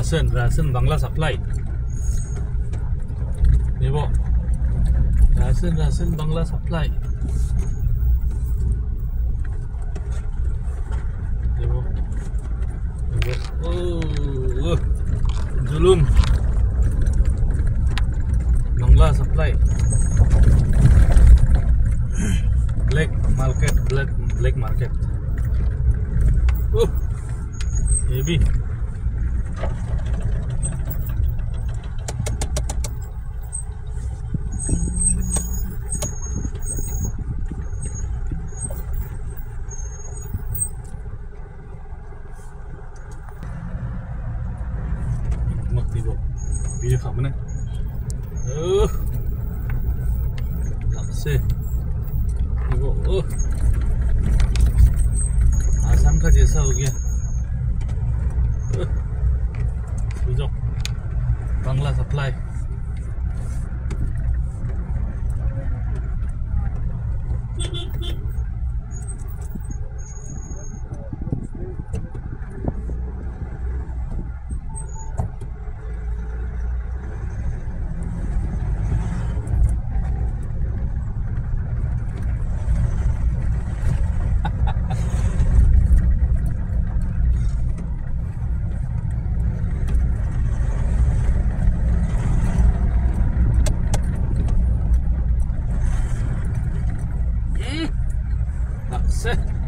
Rasen Bangla supply. Nih Bo, rasen Bangla supply. Nih Bo, oh, Julum Bangla supply. Black market. Heavy. Video phẩm này. देखो आसाम का जैसा हो गया। समझो Bangla supply. That's it.